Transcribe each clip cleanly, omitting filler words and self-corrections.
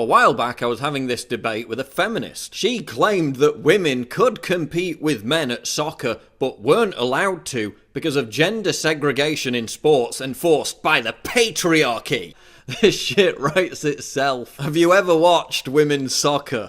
a while back I was having this debate with a feminist. She claimed that women could compete with men at soccer, but weren't allowed to because of gender segregation in sports enforced by the patriarchy. This shit writes itself. Have you ever watched women's soccer?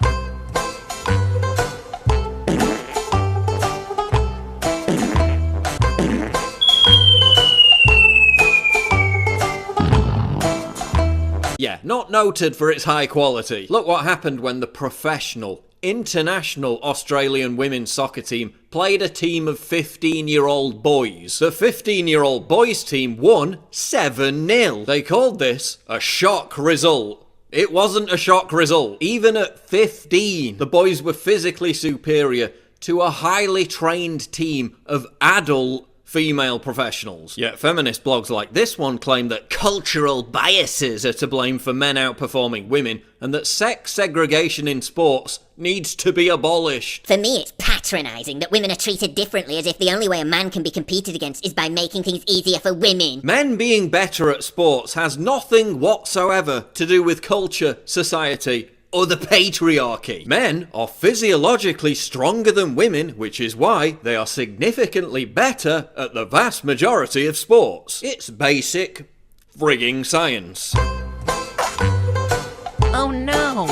Yeah, not noted for its high quality. Look what happened when the professional, international Australian women's soccer team played a team of 15-year-old boys. The 15-year-old boys team won 7-0. They called this a shock result. It wasn't a shock result. Even at 15, the boys were physically superior to a highly trained team of adult female professionals. Yet feminist blogs like this one claim that cultural biases are to blame for men outperforming women, and that sex segregation in sports needs to be abolished. For me, it's patronising that women are treated differently, as if the only way a man can be competed against is by making things easier for women. Men being better at sports has nothing whatsoever to do with culture, society, or the patriarchy. Men are physiologically stronger than women, which is why they are significantly better at the vast majority of sports. It's basic frigging science. Oh no!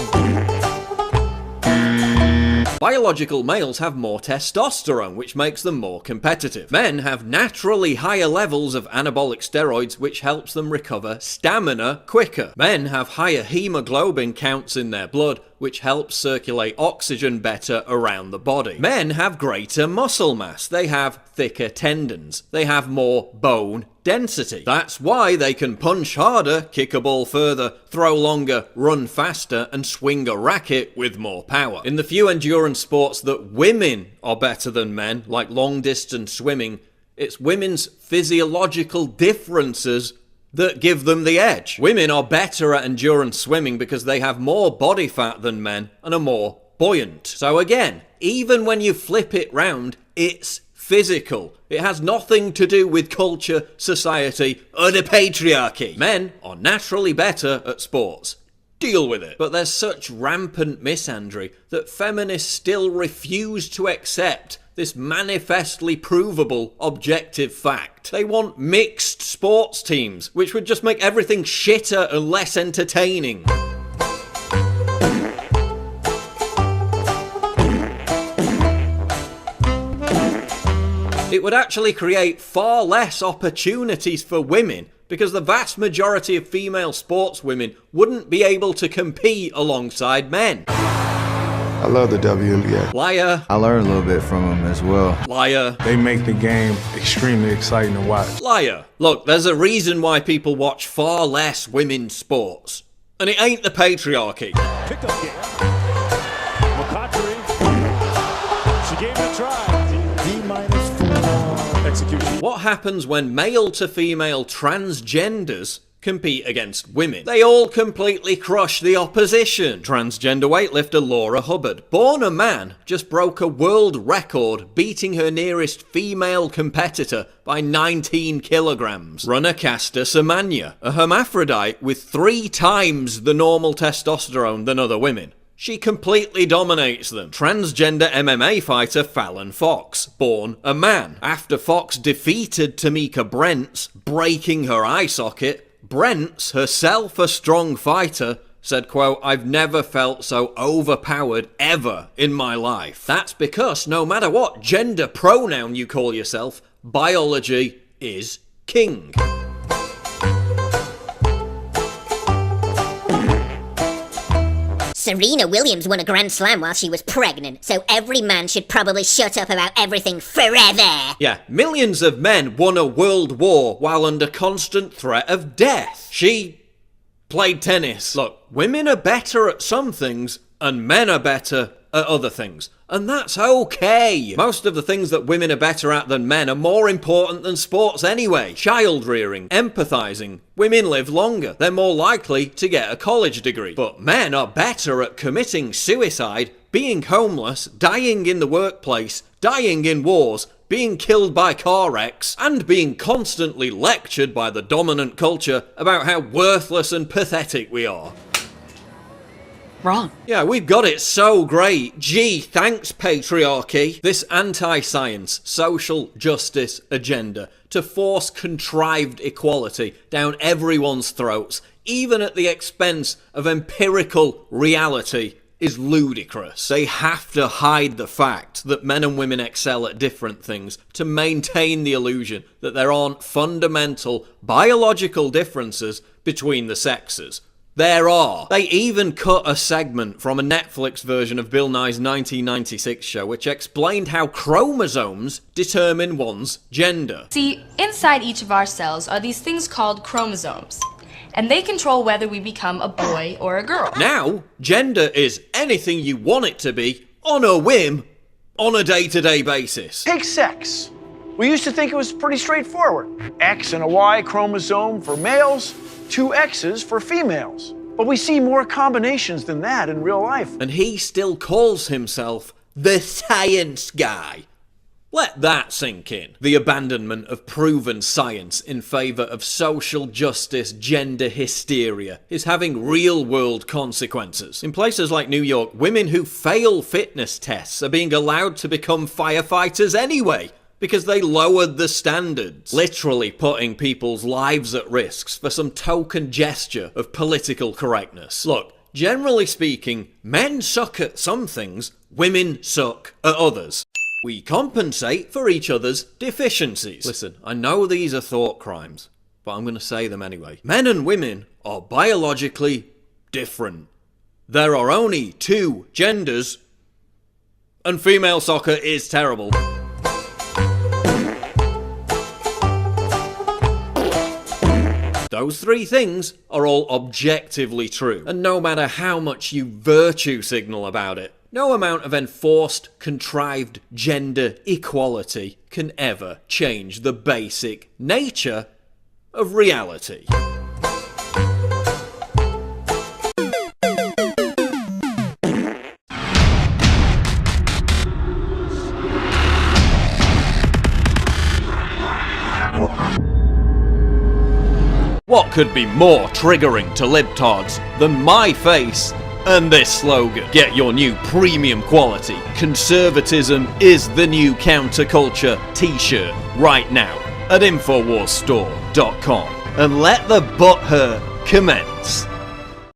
Biological males have more testosterone, which makes them more competitive. Men have naturally higher levels of anabolic steroids, which helps them recover stamina quicker. Men have higher hemoglobin counts in their blood, which helps circulate oxygen better around the body. Men have greater muscle mass. They have thicker tendons. They have more bone density. That's why they can punch harder, kick a ball further, throw longer, run faster, and swing a racket with more power. In the few endurance sports that women are better than men, like long distance swimming, it's women's physiological differences that give them the edge. Women are better at endurance swimming because they have more body fat than men and are more buoyant. So again, even when you flip it round, it's physical. It has nothing to do with culture, society, or the patriarchy. Men are naturally better at sports. Deal with it. But there's such rampant misandry that feminists still refuse to accept this manifestly provable objective fact. They want mixed sports teams, which would just make everything shitter and less entertaining. It would actually create far less opportunities for women, because the vast majority of female sportswomen wouldn't be able to compete alongside men. I love the WNBA. Liar. I learned a little bit from them as well. Liar. They make the game extremely exciting to watch. Liar. Look, there's a reason why people watch far less women's sports. And it ain't the patriarchy. Pick up game. McCautry. She gave it a try. D-4 execution. What happens when male to female transgenders compete against women? They all completely crush the opposition. Transgender weightlifter Laura Hubbard, born a man, just broke a world record, beating her nearest female competitor by 19 kilograms. Runner Caster Semenya, a hermaphrodite with 3 times the normal testosterone than other women. She completely dominates them. Transgender MMA fighter Fallon Fox, born a man. After Fox defeated Tamika Brents, breaking her eye socket, Brents, herself a strong fighter, said, quote, "I've never felt so overpowered ever in my life." That's because no matter what gender pronoun you call yourself, biology is king. Serena Williams won a Grand Slam while she was pregnant, so every man should probably shut up about everything forever. Yeah, millions of men won a world war while under constant threat of death. She played tennis. Look, women are better at some things, and men are better at other things. And that's okay. Most of the things that women are better at than men are more important than sports anyway. Child rearing, empathizing. Women live longer. They're more likely to get a college degree. But men are better at committing suicide, being homeless, dying in the workplace, dying in wars, being killed by car wrecks, and being constantly lectured by the dominant culture about how worthless and pathetic we are. wrong. Yeah, we've got it so great. Gee, thanks, patriarchy. This anti-science, social justice agenda to force contrived equality down everyone's throats, even at the expense of empirical reality, is ludicrous. They have to hide the fact that men and women excel at different things to maintain the illusion that there aren't fundamental biological differences between the sexes. There are. They even cut a segment from a Netflix version of Bill Nye's 1996 show which explained how chromosomes determine one's gender. See, inside each of our cells are these things called chromosomes, and they control whether we become a boy or a girl. Now, gender is anything you want it to be, on a whim, on a day-to-day basis. Take sex. We used to think it was pretty straightforward. X and a Y chromosome for males, 2 X's for females. But we see more combinations than that in real life. And he still calls himself the science guy. Let that sink in. The abandonment of proven science in favour of social justice gender hysteria is having real-world consequences. In places like New York, women who fail fitness tests are being allowed to become firefighters anyway, because they lowered the standards, literally putting people's lives at risk for some token gesture of political correctness. Look, generally speaking, men suck at some things, women suck at others. We compensate for each other's deficiencies. Listen, I know these are thought crimes, but I'm going to say them anyway. Men and women are biologically different. There are only 2 genders, and female soccer is terrible. Those 3 things are all objectively true, and no matter how much you virtue signal about it, no amount of enforced, contrived gender equality can ever change the basic nature of reality. What could be more triggering to libtards than my face and this slogan? Get your new premium quality "Conservatism is the new counterculture" t-shirt right now at InfoWarsStore.com and let the butthurt commence.